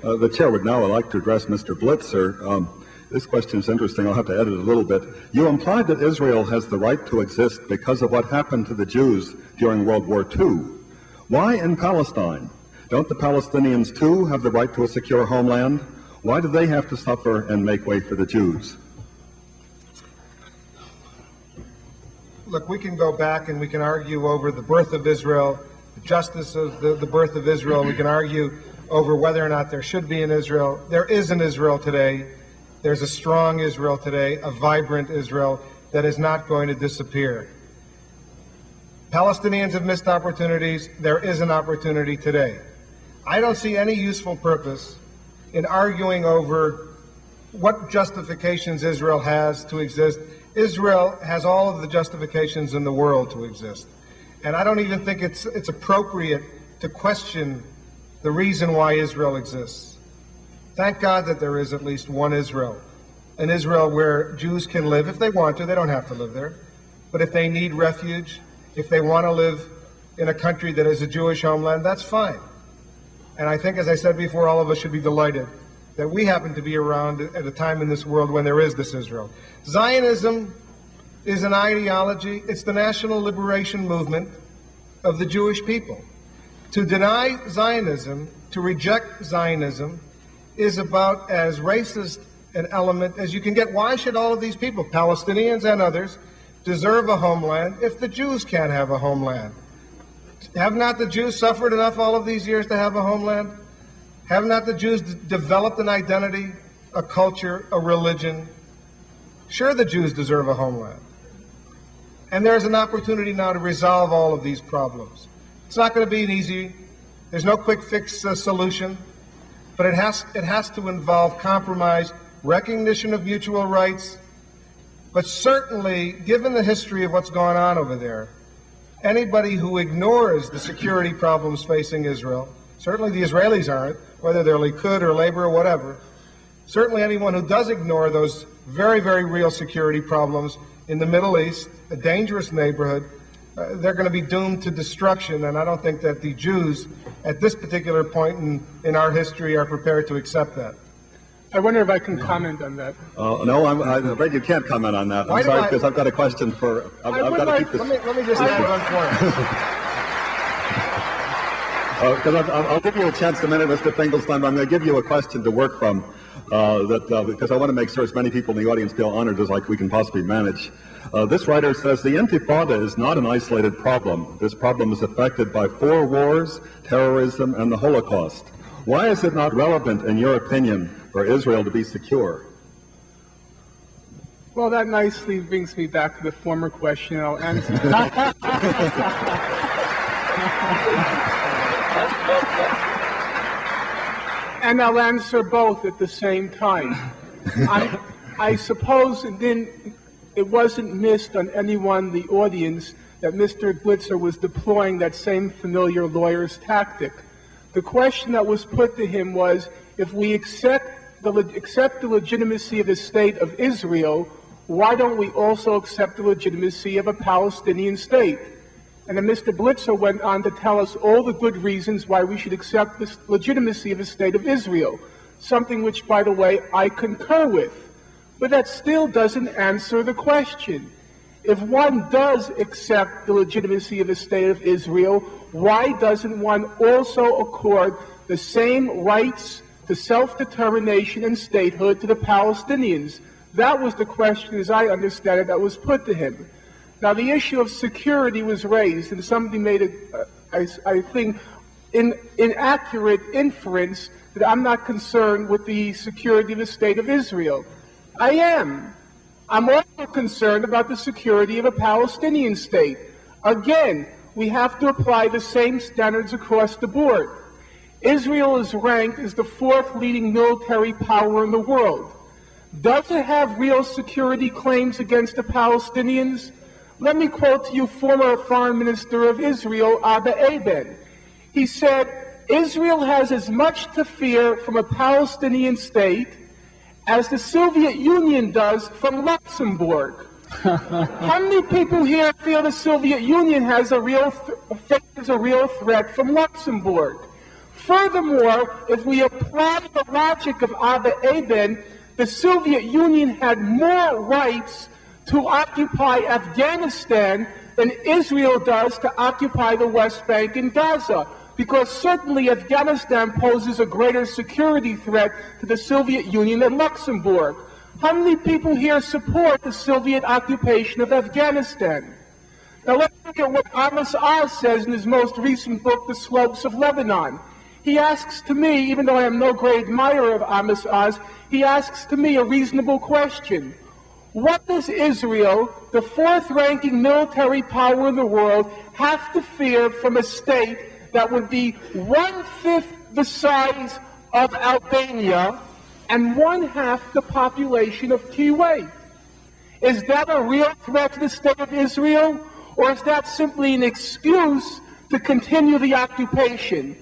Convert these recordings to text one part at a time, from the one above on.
The chair would now like to address Mr. Blitzer. This question is interesting. I'll have to edit it a little bit. You implied that Israel has the right to exist because of what happened to the Jews during World War II. Why in Palestine? Don't the Palestinians too have the right to a secure homeland? Why do they have to suffer and make way for the Jews? Look, we can go back and we can argue over the birth of Israel, the justice of the birth of Israel. We can argue over whether or not there should be an Israel. There is an Israel today. There's a strong Israel today, a vibrant Israel that is not going to disappear. Palestinians have missed opportunities. There is an opportunity today. I don't see any useful purpose in arguing over what justifications Israel has to exist. Israel has all of the justifications in the world to exist. And I don't even think it's appropriate to question the reason why Israel exists. Thank God that there is at least one Israel, an Israel where Jews can live if they want to. They don't have to live there. But if they need refuge, if they want to live in a country that is a Jewish homeland, that's fine. And I think, as I said before, all of us should be delighted that we happen to be around at a time in this world when there is this Israel. Zionism is an ideology. It's the national liberation movement of the Jewish people. To deny Zionism, to reject Zionism, is about as racist an element as you can get. Why should all of these people, Palestinians and others, deserve a homeland if the Jews can't have a homeland? Have not the Jews suffered enough all of these years to have a homeland? Have not the Jews developed an identity, a culture, a religion? Sure, the Jews deserve a homeland. And there's an opportunity now to resolve all of these problems. It's not going to be an easy, there's no quick fix solution, but it has to involve compromise, recognition of mutual rights, but certainly, given the history of what's gone on over there, anybody who ignores the security problems facing Israel, certainly the Israelis aren't, whether they're Likud or Labor or whatever, certainly anyone who does ignore those very, very real security problems in the Middle East, a dangerous neighborhood, they're going to be doomed to destruction, and I don't think that the Jews, at this particular point in our history, are prepared to accept that. I wonder if I can comment on that. No, I'm afraid you can't comment on that. I'm sorry, because I've got a question for... I've got to keep this... Let me just add one point. Because I'll give you a chance in a minute, Mr. Finkelstein, but I'm going to give you a question to work from, because I want to make sure as many people in the audience feel honored as we can possibly manage. This writer says, the Intifada is not an isolated problem. This problem is affected by 4 wars, terrorism, and the Holocaust. Why is it not relevant, in your opinion, for Israel to be secure? Well, that nicely brings me back to the former question. I'll answer. And I'll answer both at the same time. I suppose it wasn't missed on anyone in the audience that Mr. Blitzer was deploying that same familiar lawyer's tactic. The question that was put to him was, if we accept the legitimacy of the state of Israel, why don't we also accept the legitimacy of a Palestinian state? And then Mr. Blitzer went on to tell us all the good reasons why we should accept the legitimacy of the state of Israel, something which, by the way, I concur with. But that still doesn't answer the question. If one does accept the legitimacy of the state of Israel, why doesn't one also accord the same rights to self-determination and statehood to the Palestinians? That was the question, as I understand it, that was put to him. Now, the issue of security was raised, and somebody made I think, inaccurate inference that I'm not concerned with the security of the state of Israel. I am. I'm also concerned about the security of a Palestinian state. Again, we have to apply the same standards across the board. Israel is ranked as the 4th leading military power in the world. Does it have real security claims against the Palestinians? Let me quote to you former Foreign Minister of Israel, Abba Eban. He said, Israel has as much to fear from a Palestinian state as the Soviet Union does from Luxembourg. How many people here feel the Soviet Union has a real threat from Luxembourg? Furthermore, if we apply the logic of Abba Eban, the Soviet Union had more rights to occupy Afghanistan than Israel does to occupy the West Bank and Gaza, because certainly Afghanistan poses a greater security threat to the Soviet Union than Luxembourg. How many people here support the Soviet occupation of Afghanistan? Now let's look at what Amos Oz says in his most recent book, The Slopes of Lebanon. He asks to me, even though I am no great admirer of Amos Oz, he asks to me a reasonable question. What does Israel, the fourth-ranking military power in the world, have to fear from a state that would be one-fifth the size of Albania and one-half the population of Kuwait? Is that a real threat to the state of Israel, or is that simply an excuse to continue the occupation?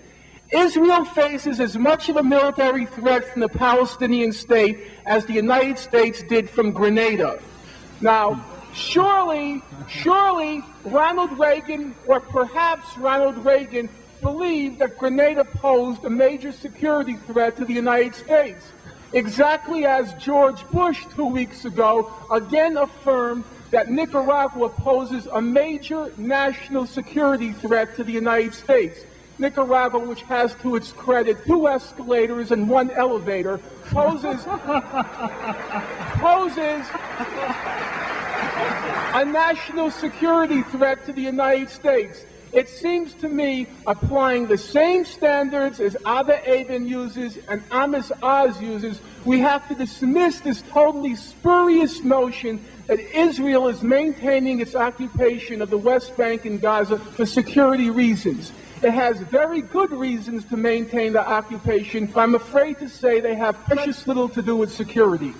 Israel faces as much of a military threat from the Palestinian state as the United States did from Grenada. Now, surely Ronald Reagan, or perhaps Ronald Reagan, believed that Grenada posed a major security threat to the United States, exactly as George Bush 2 weeks ago again affirmed that Nicaragua poses a major national security threat to the United States. Nicaragua, which has to its credit 2 escalators and 1 elevator, poses a national security threat to the United States. It seems to me, applying the same standards as Abba Eban uses and Amos Oz uses, we have to dismiss this totally spurious notion that Israel is maintaining its occupation of the West Bank and Gaza for security reasons. It has very good reasons to maintain the occupation, but I'm afraid to say they have precious little to do with security.